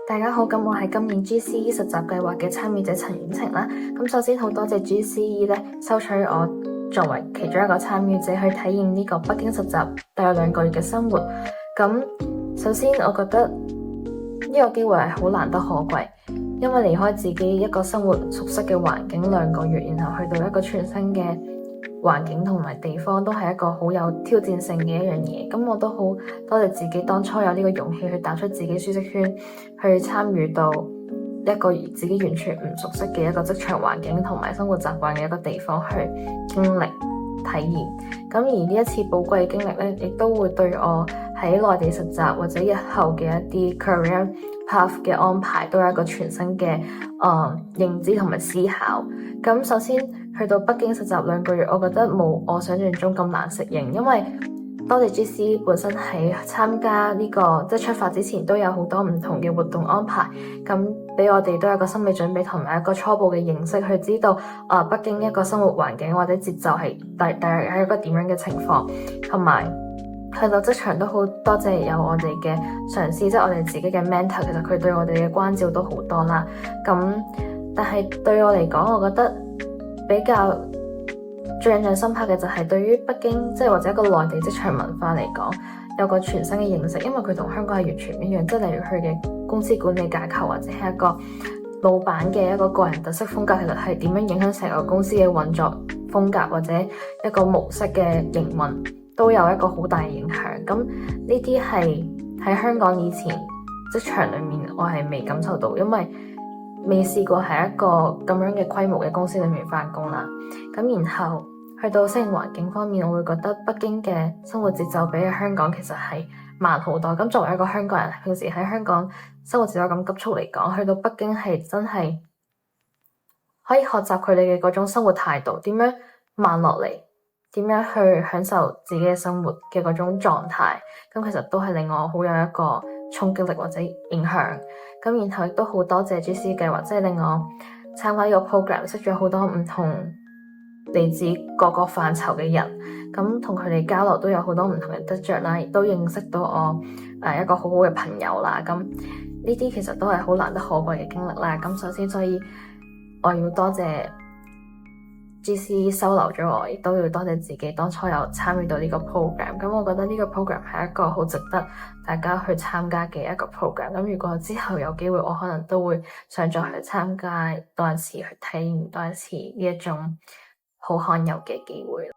大家好，咁我係今年 GCE 實習計劃嘅參與者陳婉晴啦。咁首先好多謝 GCE 咧收取我作為其中一個參與者去體驗呢個北京實習大約2個月嘅生活。咁首先我覺得呢個機會係好難得可貴，因為離開自己一個生活熟悉嘅環境2個月，然後去到一個全新嘅環境同埋地方，都係一個好有挑戰性嘅一樣嘢。咁我都好多謝自己當初有呢個勇氣去踏出自己舒適圈，去參與到一個自己完全唔熟悉嘅一個職場環境同埋生活習慣嘅一個地方去經歷體驗。咁而呢一次寶貴嘅經歷咧，亦都會對我喺內地實習或者日後嘅一啲 career path 嘅安排都有一個全新嘅認知同埋思考。咁首先去到北京實習2個月，我覺得冇我想象中咁難適應，因為多謝 GCE 本身喺參加呢個出發之前都有好多唔同嘅活動安排，咁俾我哋都有一個心理準備同埋一個初步嘅認識，去知道北京一個生活環境或者節奏係大約係一個點樣嘅情況，同埋去到職場都好多謝有我哋嘅上司，即係我哋自己嘅 mentor， 其實佢對我哋嘅關照都好多啦。咁但係對我嚟講，我覺得比較最印象深刻嘅就係對於北京或者一個內地職場文化嚟講，有個全新嘅認識，因為佢同香港係完全唔一樣。即係例如佢嘅公司管理架構或者係一個老闆嘅一個個人特色風格，其實係點樣影響成個公司嘅運作風格或者一個模式嘅營運，都有一個好大嘅影響。咁呢啲係喺香港以前職場裏面我係未感受到，因為未試過喺一個咁樣嘅規模嘅公司裏面返工啦。咁然後去到適應環境方面，我會覺得北京嘅生活節奏比起香港其實係慢好多。咁作為一個香港人，平時喺香港生活節奏咁急速嚟講，去到北京係真係可以學習佢哋嘅嗰種生活態度，點樣慢落嚟，點樣去享受自己嘅生活嘅嗰種狀態。咁其實都係令我好有一個衝擊力或者影響。咁然後亦都好多謝 GCE 計劃，即係令我參加呢個 program， 識咗好多唔同嚟自各個範疇嘅人，咁同佢哋交流都有好多唔同嘅得着啦，亦都認識到我一個好好嘅朋友啦。咁呢啲其實都係好難得可貴嘅經歷啦。咁首先，所以我要多謝 GCE 收留咗我，亦都要多謝自己當初有參與到呢個 program。咁我覺得呢個 program 係一個好值得大家去參加嘅一個 program。咁如果之後有機會，我可能都會想再去參加多一次，去體驗多一次呢一種好罕有嘅機會。